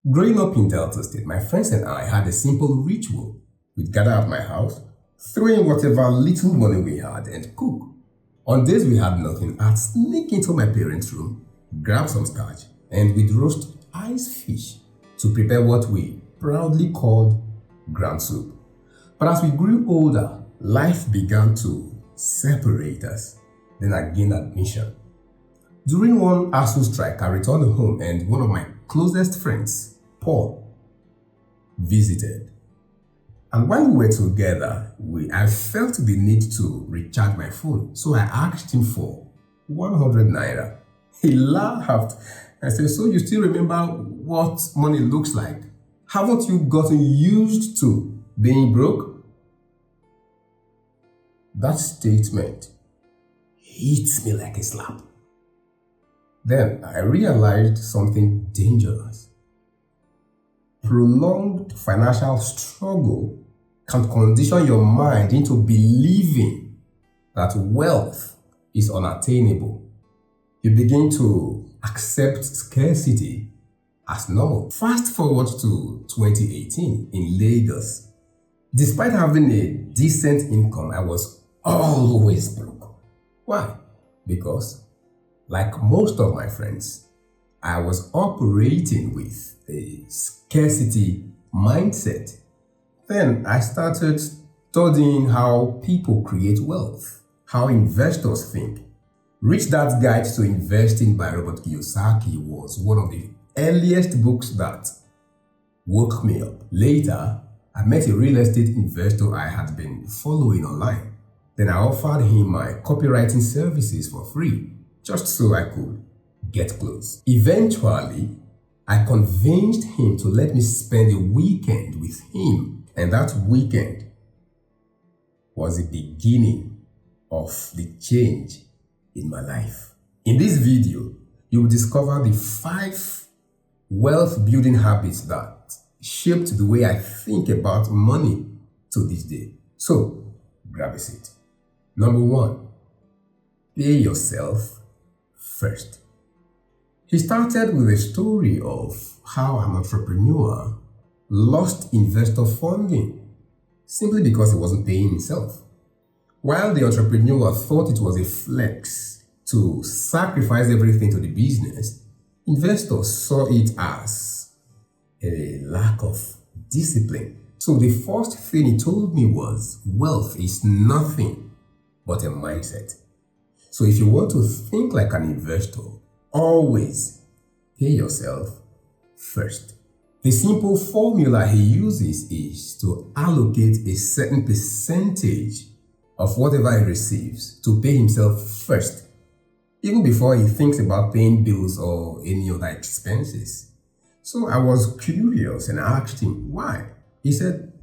Growing up in Delta State, my friends and I had a simple ritual. We'd gather at my house, throw in whatever little money we had, and cook. On days we had nothing, I'd sneak into my parents' room, grab some starch, and we'd roast ice fish to prepare what we proudly called ground soup. But as we grew older, life began to separate us. Then I gained admission. During one ASU strike, I returned home and one of my closest friends, Paul, visited. And while we were together, I felt the need to recharge my phone. So I asked him for 100 naira. He laughed and said, "So you still remember what money looks like? Haven't you gotten used to being broke?" That statement hit me like a slap. Then I realized something dangerous. Prolonged financial struggle can condition your mind into believing that wealth is unattainable. You begin to accept scarcity as normal. Fast forward to 2018 in Lagos. Despite having a decent income, I was always broke. Why? Because, like most of my friends, I was operating with a scarcity mindset. Then I started studying how people create wealth, how investors think. Rich Dad's Guide to Investing by Robert Kiyosaki was one of the earliest books that woke me up. Later, I met a real estate investor I had been following online. Then I offered him my copywriting services for free, just so I could get close. Eventually, I convinced him to let me spend a weekend with him, and that weekend was the beginning of the change in my life. In this video, you will discover the 5 wealth building habits that shaped the way I think about money to this day. So, grab a seat. Number 1, pay yourself first. He started with a story of how an entrepreneur lost investor funding simply because he wasn't paying himself. While the entrepreneur thought it was a flex to sacrifice everything to the business, investors saw it as a lack of discipline. So the first thing he told me was, wealth is nothing but a mindset. So if you want to think like an investor, always pay yourself first. The simple formula he uses is to allocate a certain percentage of whatever he receives to pay himself first, even before he thinks about paying bills or any other expenses. So I was curious and asked him why. He said,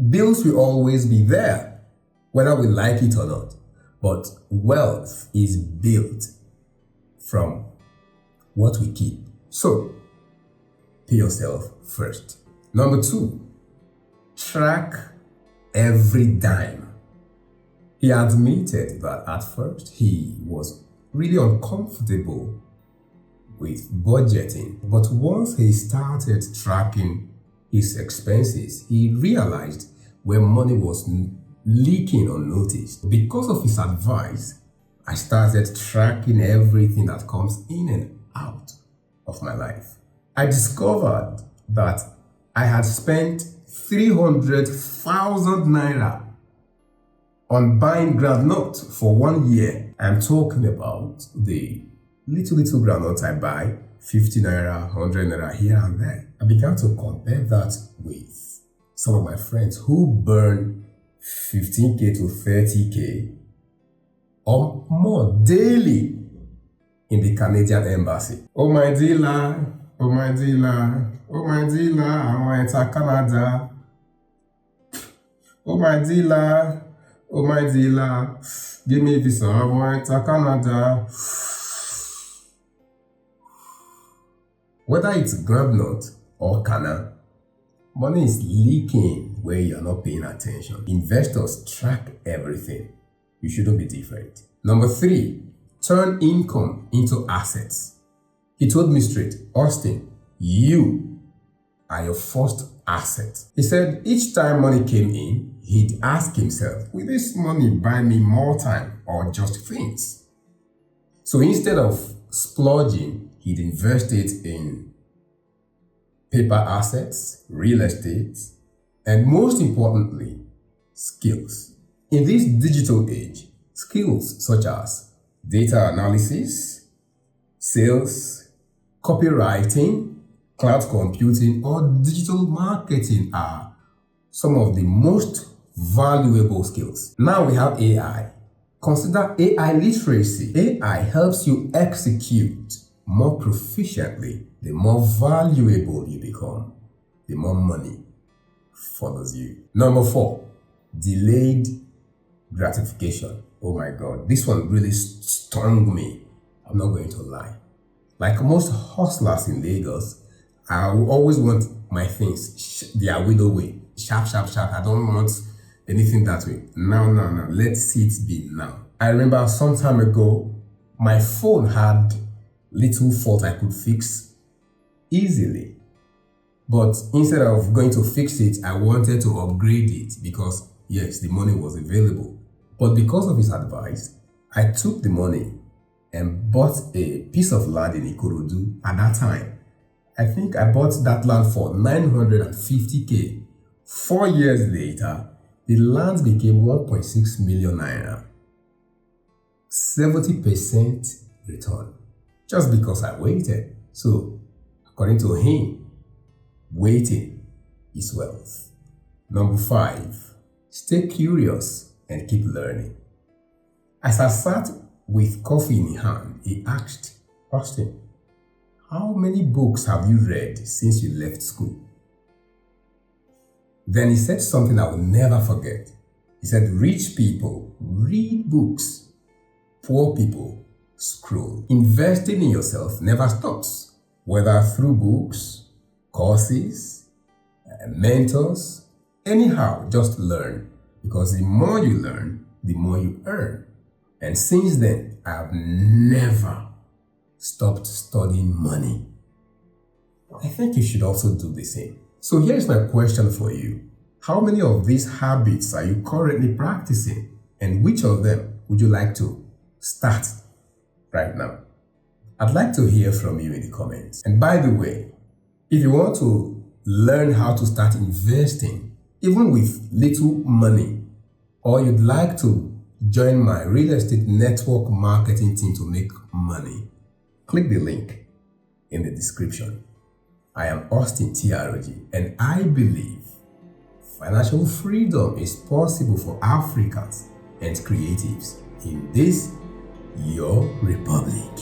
bills will always be there, whether we like it or not. But wealth is built from what we keep. So, pay yourself first. Number 2, track every dime. He admitted that at first he was really uncomfortable with budgeting. But once he started tracking his expenses, he realized where money was leaking unnoticed. Because of his advice, I started tracking everything that comes in and out of my life. I discovered that I had spent 300,000 naira on buying groundnut for 1 year. I'm talking about the little groundnuts I buy, 50 naira, 100 naira here and there. I began to compare that with some of my friends who burn 15k to 30k or more daily in the Canadian embassy. Oh my dealer, oh my dealer, oh my dealer, I want to enter Canada. Oh my dealer, give me a visa, I want to enter Canada. Whether it's groundnut or canna, money is leaking where you're not paying attention. Investors track everything. You shouldn't be different. Number 3, turn income into assets. He told me straight, Austin, You are your first asset. He said each time money came in, he'd ask himself, will this money buy me more time or just things? So instead of splurging, he'd invest it in paper assets, real estate, and most importantly, skills. In this digital age, skills such as data analysis, sales, copywriting, cloud computing, or digital marketing are some of the most valuable skills. Now we have AI. Consider AI literacy. AI helps you execute more proficiently. The more valuable you become, the more money follows you. Number 4, delayed gratification. Oh my God, this one really stung me. I'm not going to lie. Like most hustlers in Lagos, I will always want my things their widow way. Sharp, sharp, sharp. I don't want anything that way. No. Let's see it be now. I remember some time ago, my phone had little fault I could fix easily. But instead of going to fix it, I wanted to upgrade it because, yes, the money was available. But because of his advice, I took the money and bought a piece of land in Ikorodu at that time. I think I bought that land for 950k. 4 years later, the land became 1.6 million naira. 70% return. Just because I waited. So, according to him, waiting is wealth. Number 5, stay curious and keep learning. As I sat with coffee in hand, he asked, Austin, how many books have you read since you left school? Then he said something I will never forget. He said, rich people read books, poor people scroll. Investing in yourself never stops, whether through books, courses, mentors, anyhow, just learn. Because the more you learn, the more you earn. And since then, I have never stopped studying money. I think you should also do the same. So here's my question for you. How many of these habits are you currently practicing? And which of them would you like to start right now? I'd like to hear from you in the comments. And by the way, if you want to learn how to start investing, even with little money, or you'd like to join my real estate network marketing team to make money, click the link in the description. I am Austin TRG, and I believe financial freedom is possible for Africans and creatives in this your republic.